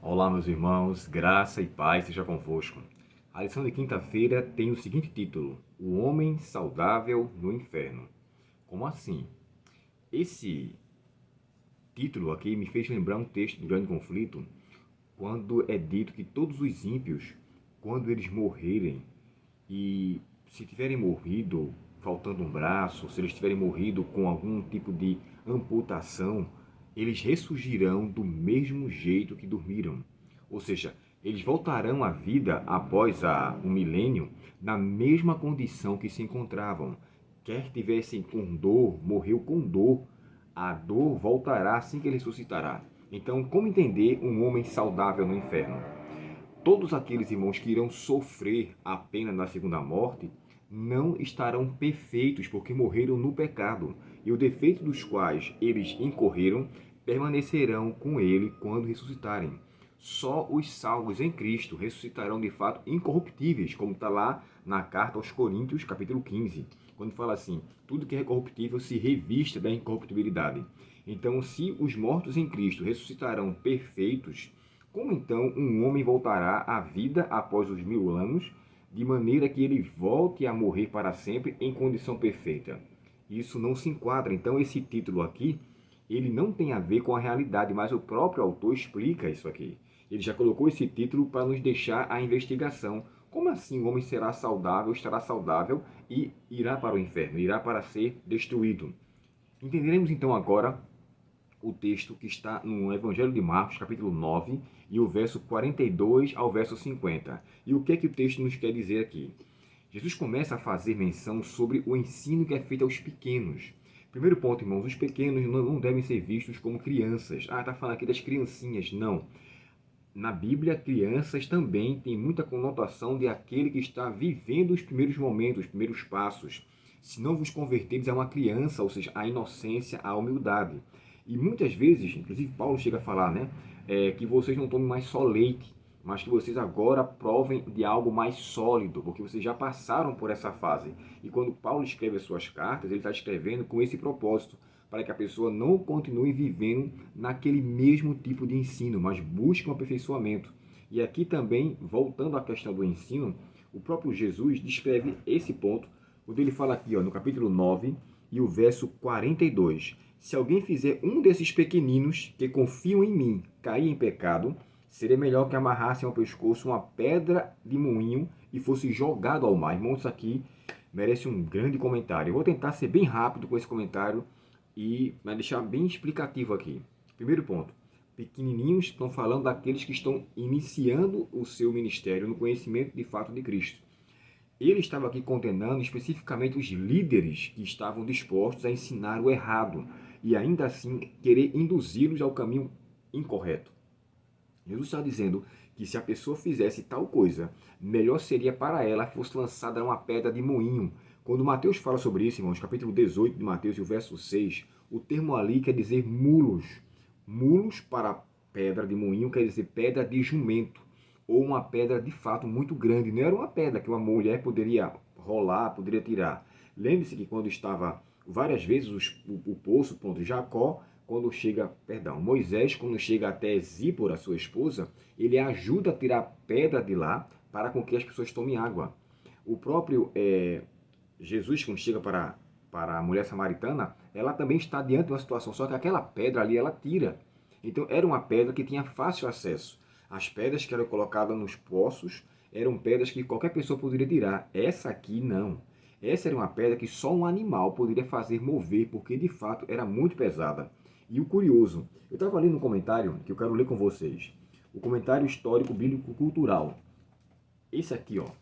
Olá, meus irmãos, graça e paz seja convosco. A lição de quinta-feira tem o seguinte título: O homem saudável no inferno. Como assim? Esse título aqui me fez lembrar um texto do Grande Conflito, quando é dito que todos os ímpios, quando eles morrerem, e se tiverem morrido faltando um braço, se eles tiverem morrido com algum tipo de amputação, eles ressurgirão do mesmo jeito que dormiram. Ou seja, eles voltarão à vida após um milênio na mesma condição que se encontravam. Quer tivessem com dor, morreu com dor, a dor voltará assim que ele ressuscitará. Então, como entender um homem saudável no inferno? Todos aqueles irmãos que irão sofrer a pena da segunda morte não estarão perfeitos porque morreram no pecado, e o defeito dos quais eles incorreram permanecerão com ele quando ressuscitarem. Só os salvos em Cristo ressuscitarão de fato incorruptíveis, como está lá na carta aos Coríntios, capítulo 15, quando fala assim: tudo que é corruptível se revista da incorruptibilidade. Então, se os mortos em Cristo ressuscitarão perfeitos, como então um homem voltará à vida após os 1000 anos, de maneira que ele volte a morrer para sempre em condição perfeita? Isso não se enquadra. Então esse título aqui, ele não tem a ver com a realidade, mas o próprio autor explica isso aqui. Ele já colocou esse título para nos deixar a investigação. Como assim o homem será saudável, estará saudável e irá para o inferno, irá para ser destruído? Entenderemos então agora o texto que está no Evangelho de Marcos, capítulo 9, e o verso 42 ao verso 50. E o que é que o texto nos quer dizer aqui? Jesus começa a fazer menção sobre o ensino que é feito aos pequenos. Primeiro ponto, irmãos, os pequenos não devem ser vistos como crianças. Ah, está falando aqui das criancinhas. Não. Na Bíblia, crianças também têm muita conotação de aquele que está vivendo os primeiros momentos, os primeiros passos. Se não vos converteres a uma criança, ou seja, a inocência, a humildade. E muitas vezes, inclusive Paulo chega a falar, né, que vocês não tomem mais só leite, mas que vocês agora provem de algo mais sólido, porque vocês já passaram por essa fase. E quando Paulo escreve as suas cartas, ele está escrevendo com esse propósito, para que a pessoa não continue vivendo naquele mesmo tipo de ensino, mas busque um aperfeiçoamento. E aqui também, voltando à questão do ensino, o próprio Jesus descreve esse ponto, quando ele fala aqui no capítulo 9 e o verso 42. Se alguém fizer um desses pequeninos que confiam em mim cair em pecado, seria melhor que amarrassem ao pescoço uma pedra de moinho e fosse jogado ao mar. Irmãos, isso aqui merece um grande comentário. Eu vou tentar ser bem rápido com esse comentário e vai deixar bem explicativo aqui. Primeiro ponto, pequenininhos estão falando daqueles que estão iniciando o seu ministério no conhecimento de fato de Cristo. Ele estava aqui condenando especificamente os líderes que estavam dispostos a ensinar o errado e ainda assim querer induzi-los ao caminho incorreto. Jesus está dizendo que se a pessoa fizesse tal coisa, melhor seria para ela fosse lançada uma pedra de moinho. Quando Mateus fala sobre isso, irmãos, capítulo 18 de Mateus e o verso 6, o termo ali quer dizer mulos. Mulos para pedra de moinho quer dizer pedra de jumento, ou uma pedra de fato muito grande. Não era uma pedra que uma mulher poderia rolar, poderia tirar. Lembre-se que quando estava várias vezes o poço, ponto, Jacó, quando chega, perdão, Moisés, quando chega até Zípora, sua esposa, ele ajuda a tirar a pedra de lá para com que as pessoas tomem água. O próprio Jesus, quando chega para a mulher samaritana, ela também está diante de uma situação, só que aquela pedra ali ela tira. Então era uma pedra que tinha fácil acesso. As pedras que eram colocadas nos poços eram pedras que qualquer pessoa poderia tirar. Essa aqui não. Essa era uma pedra que só um animal poderia fazer mover, porque de fato era muito pesada. E o curioso, eu estava lendo um comentário que eu quero ler com vocês. O comentário histórico bíblico cultural. Esse aqui, eu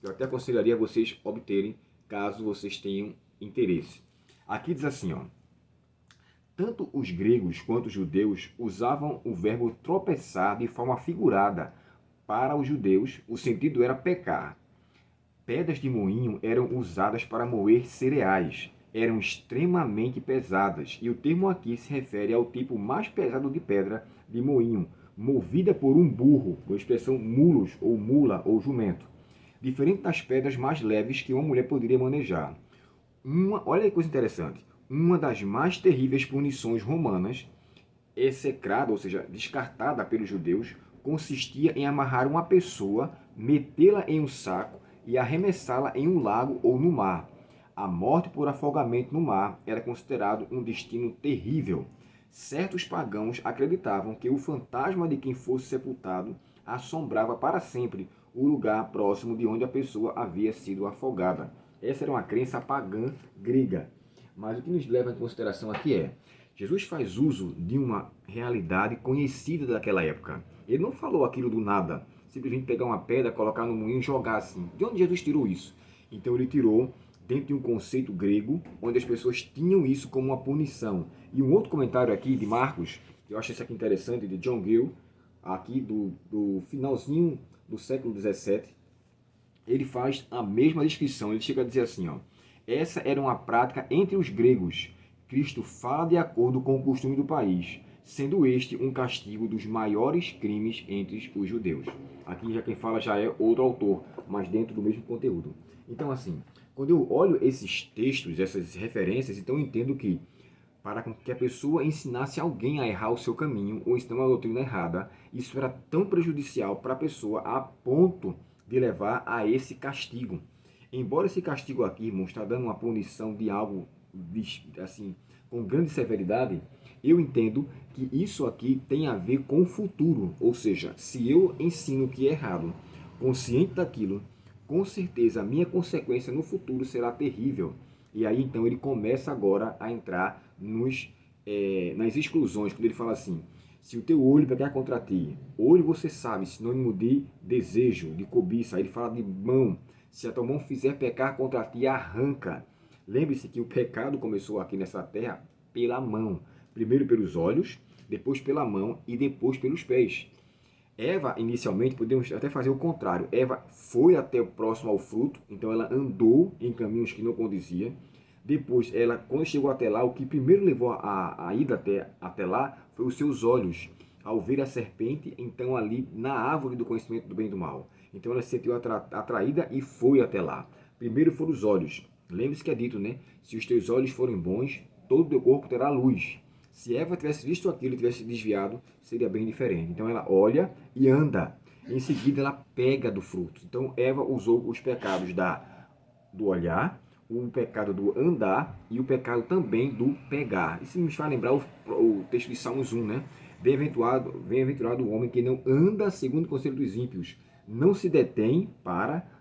até aconselharia vocês obterem, caso vocês tenham interesse. Aqui diz assim, tanto os gregos quanto os judeus usavam o verbo tropeçar de forma figurada. Para os judeus, o sentido era pecar. Pedras de moinho eram usadas para moer cereais. Eram extremamente pesadas, e o termo aqui se refere ao tipo mais pesado de pedra de moinho, movida por um burro, com a expressão mulos, ou mula, ou jumento, diferente das pedras mais leves que uma mulher poderia manejar. Olha que coisa interessante, uma das mais terríveis punições romanas, execrada, ou seja, descartada pelos judeus, consistia em amarrar uma pessoa, metê-la em um saco e arremessá-la em um lago ou no mar. A morte por afogamento no mar era considerado um destino terrível. Certos pagãos acreditavam que o fantasma de quem fosse sepultado assombrava para sempre o lugar próximo de onde a pessoa havia sido afogada. Essa era uma crença pagã grega. Mas o que nos leva em consideração aqui é: Jesus faz uso de uma realidade conhecida daquela época. Ele não falou aquilo do nada, simplesmente pegar uma pedra, colocar no moinho e jogar assim. De onde Jesus tirou isso? Então ele tirou dentro de um conceito grego, onde as pessoas tinham isso como uma punição. E um outro comentário aqui de Marcos, que eu acho isso aqui interessante, de John Gill, aqui do finalzinho do século XVII, ele faz a mesma descrição. Ele chega a dizer assim, ó: essa era uma prática entre os gregos. Cristo fala de acordo com o costume do país, sendo este um castigo dos maiores crimes entre os judeus. Aqui já quem fala já é outro autor, mas dentro do mesmo conteúdo. Então, assim, quando eu olho esses textos, essas referências, então eu entendo que para que a pessoa ensinasse alguém a errar o seu caminho ou ensinar uma doutrina errada, isso era tão prejudicial para a pessoa a ponto de levar a esse castigo. Embora esse castigo aqui, irmão, está dando uma punição de algo assim, com grande severidade, eu entendo que isso aqui tem a ver com o futuro. Ou seja, se eu ensino o que é errado, consciente daquilo, com certeza a minha consequência no futuro será terrível. E aí então ele começa agora a entrar nas exclusões, quando ele fala assim: se o teu olho pecar contra ti, olho você sabe, sinônimo de desejo, de cobiça. Aí ele fala de mão: se a tua mão fizer pecar contra ti, arranca. Lembre-se que o pecado começou aqui nessa terra pela mão. Primeiro pelos olhos, depois pela mão e depois pelos pés. Eva, inicialmente, podemos até fazer o contrário. Eva foi até o próximo ao fruto, então ela andou em caminhos que não condizia. Depois, ela, quando chegou até lá, o que primeiro levou a ida até lá foi os seus olhos. Ao ver a serpente, então ali na árvore do conhecimento do bem e do mal. Então ela se sentiu atraída e foi até lá. Primeiro foram os olhos. Lembre-se que é dito, né? Se os teus olhos forem bons, todo o teu corpo terá luz. Se Eva tivesse visto aquilo e tivesse desviado, seria bem diferente. Então ela olha e anda. Em seguida ela pega do fruto. Então Eva usou os pecados do olhar, o pecado do andar e o pecado também do pegar. Isso me faz lembrar o texto de Salmos 1, né? Bem-aventurado o homem que não anda segundo o conselho dos ímpios, não se detém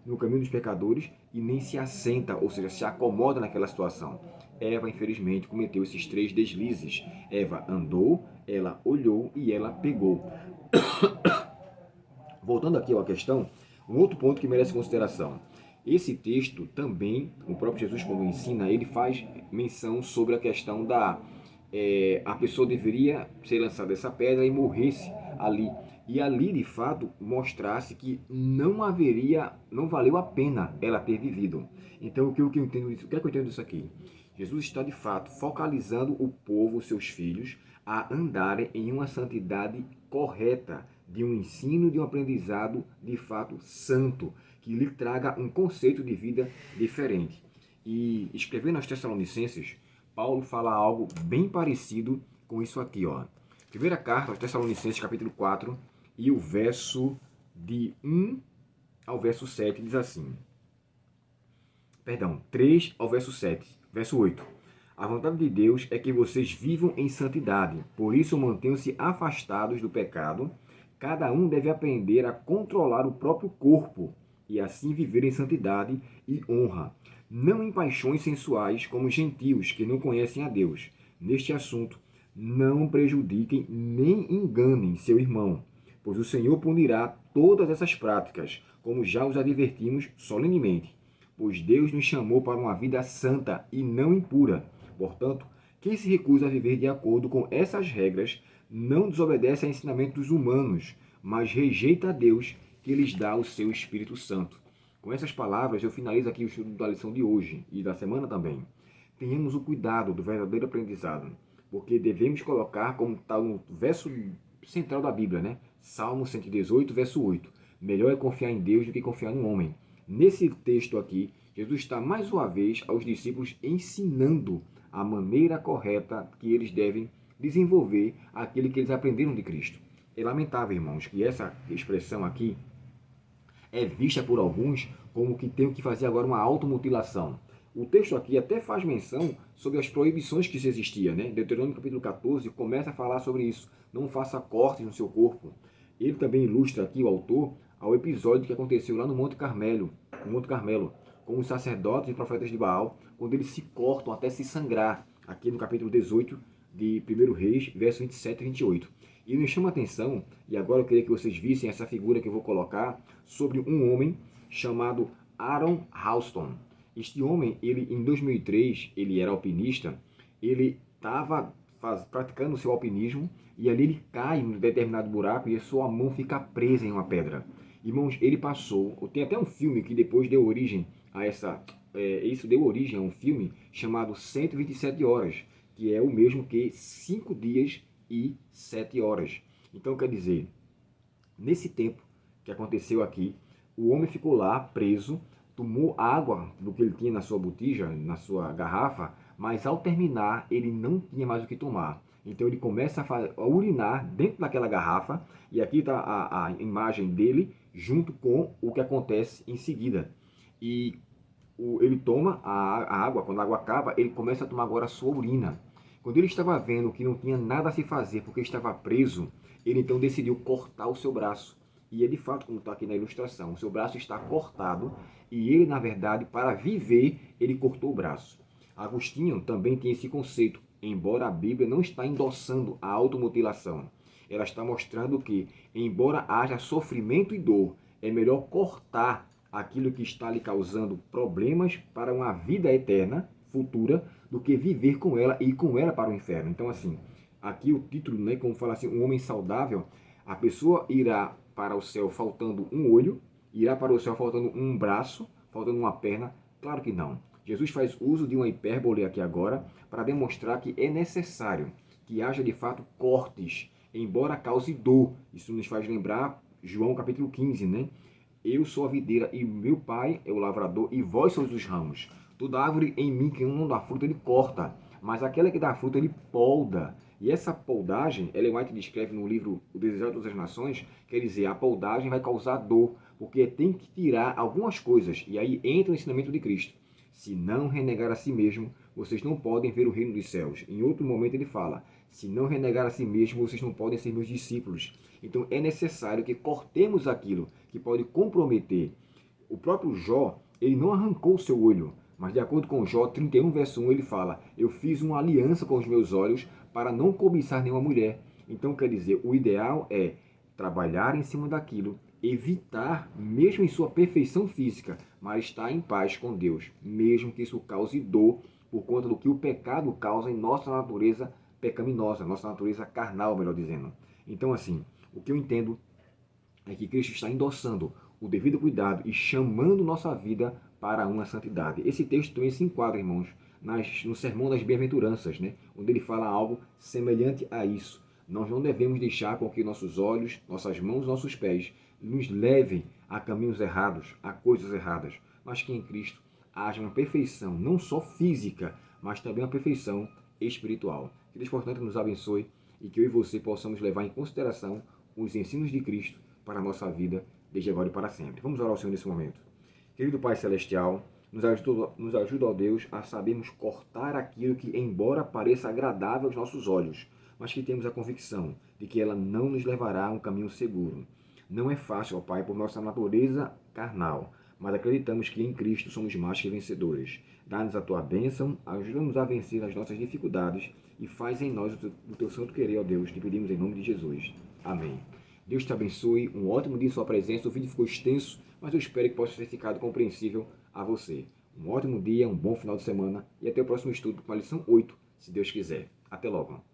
no caminho dos pecadores e nem se assenta, ou seja, se acomoda naquela situação. Eva, infelizmente, cometeu esses 3 deslizes. Eva andou, ela olhou e ela pegou. Voltando aqui à questão, um outro ponto que merece consideração. Esse texto também, o próprio Jesus, quando ensina, ele faz menção sobre a questão a pessoa deveria ser lançada dessa pedra e morresse ali. E ali, de fato, mostrasse que não valeu a pena ela ter vivido. Então, o que eu entendo disso? O que é que eu entendo disso aqui? Jesus está, de fato, focalizando o povo, seus filhos, a andarem em uma santidade correta, de um ensino, de um aprendizado, de fato, santo, que lhe traga um conceito de vida diferente. E escrevendo aos Tessalonicenses, Paulo fala algo bem parecido com isso aqui, ó. Primeira carta aos Tessalonicenses, capítulo 4, e o verso de 1 ao verso 7 diz assim. Perdão, 3 ao verso 7. Verso 8. A vontade de Deus é que vocês vivam em santidade, por isso mantenham-se afastados do pecado. Cada um deve aprender a controlar o próprio corpo e assim viver em santidade e honra, não em paixões sensuais como gentios que não conhecem a Deus. Neste assunto, não prejudiquem nem enganem seu irmão, pois o Senhor punirá todas essas práticas, como já os advertimos solenemente. Pois Deus nos chamou para uma vida santa e não impura. Portanto, quem se recusa a viver de acordo com essas regras não desobedece a ensinamentos humanos, mas rejeita a Deus que lhes dá o seu Espírito Santo. Com essas palavras, eu finalizo aqui o estudo da lição de hoje e da semana também. Tenhamos o cuidado do verdadeiro aprendizado, porque devemos colocar, como está no verso central da Bíblia, né? Salmo 118, verso 8. Melhor é confiar em Deus do que confiar no homem. Nesse texto aqui, Jesus está mais uma vez aos discípulos ensinando a maneira correta que eles devem desenvolver aquilo que eles aprenderam de Cristo. É lamentável, irmãos, que essa expressão aqui é vista por alguns como que tem que fazer agora uma automutilação. O texto aqui até faz menção sobre as proibições que se existia, né? Deuteronômio capítulo 14 começa a falar sobre isso. Não faça cortes no seu corpo. Ele também ilustra aqui, o autor, ao episódio que aconteceu lá no Monte Carmelo, com os sacerdotes e profetas de Baal, quando eles se cortam até se sangrar, aqui no capítulo 18 de 1 Reis, versos 27 e 28. E nos chama a atenção, e agora eu queria que vocês vissem essa figura que eu vou colocar, sobre um homem chamado Aaron Ralston. Este homem, ele em 2003, ele era alpinista, ele estava praticando o seu alpinismo e ali ele cai em um determinado buraco e a sua mão fica presa em uma pedra. Irmãos, ele passou, tem até um filme que depois deu origem a isso deu origem a um filme chamado 127 Horas, que é o mesmo que 5 dias e 7 horas. Então, quer dizer, nesse tempo que aconteceu aqui, o homem ficou lá preso, tomou água do que ele tinha na sua botija, na sua garrafa, mas ao terminar ele não tinha mais o que tomar. Então ele começa a urinar dentro daquela garrafa, e aqui está a imagem dele junto com o que acontece em seguida. E ele toma a água, quando a água acaba, ele começa a tomar agora a sua urina. Quando ele estava vendo que não tinha nada a se fazer porque estava preso, ele então decidiu cortar o seu braço. E é de fato como está aqui na ilustração, o seu braço está cortado e ele, na verdade, para viver, ele cortou o braço. Agostinho também tem esse conceito, embora a Bíblia não está endossando a automutilação. Ela está mostrando que, embora haja sofrimento e dor, é melhor cortar aquilo que está lhe causando problemas para uma vida eterna, futura, do que viver com ela e ir com ela para o inferno. Então, assim, aqui o título, né, como fala assim, um homem saudável, a pessoa irá para o céu faltando um olho, irá para o céu faltando um braço, faltando uma perna? Claro que não. Jesus faz uso de uma hipérbole aqui agora para demonstrar que é necessário que haja de fato cortes, embora cause dor. Isso nos faz lembrar João capítulo 15, né? Eu sou a videira e meu pai é o lavrador e vós sois os ramos. Toda árvore em mim que não dá fruta ele corta, mas aquela que dá fruta ele polda. E essa poldagem, Ellen White descreve no livro O Desejo de Todas as Nações, quer dizer, a poldagem vai causar dor, porque tem que tirar algumas coisas. E aí entra o ensinamento de Cristo. Se não renegar a si mesmo, vocês não podem ver o reino dos céus. Em outro momento ele fala, se não renegar a si mesmo, vocês não podem ser meus discípulos. Então é necessário que cortemos aquilo que pode comprometer. O próprio Jó, ele não arrancou o seu olho, mas de acordo com Jó 31, verso 1, ele fala, eu fiz uma aliança com os meus olhos para não cobiçar nenhuma mulher. Então quer dizer, o ideal é trabalhar em cima daquilo, evitar, mesmo em sua perfeição física, mas estar em paz com Deus, mesmo que isso cause dor por conta do que o pecado causa em nossa natureza pecaminosa, nossa natureza carnal, melhor dizendo. Então, assim, o que eu entendo é que Cristo está endossando o devido cuidado e chamando nossa vida para uma santidade. Esse texto também se enquadra, irmãos, no Sermão das Bem-aventuranças, né? Onde ele fala algo semelhante a isso. Nós não devemos deixar com que nossos olhos, nossas mãos, nossos pés nos levem a caminhos errados, a coisas erradas, mas que em Cristo haja uma perfeição, não só física, mas também uma perfeição espiritual. Que Deus, portanto, nos abençoe e que eu e você possamos levar em consideração os ensinos de Cristo para a nossa vida, desde agora e para sempre. Vamos orar ao Senhor nesse momento. Querido Pai Celestial, nos ajuda, ó Deus, a sabermos cortar aquilo que, embora pareça agradável aos nossos olhos, mas que temos a convicção de que ela não nos levará a um caminho seguro. Não é fácil, ó Pai, por nossa natureza carnal, mas acreditamos que em Cristo somos mais que vencedores. Dá-nos a Tua bênção, ajuda-nos a vencer as nossas dificuldades e faz em nós o Teu santo querer, ó Deus. Te pedimos em nome de Jesus. Amém. Deus te abençoe, um ótimo dia em sua presença. O vídeo ficou extenso, mas eu espero que possa ter ficado compreensível a você. Um ótimo dia, um bom final de semana e até o próximo estudo com a lição 8, se Deus quiser. Até logo.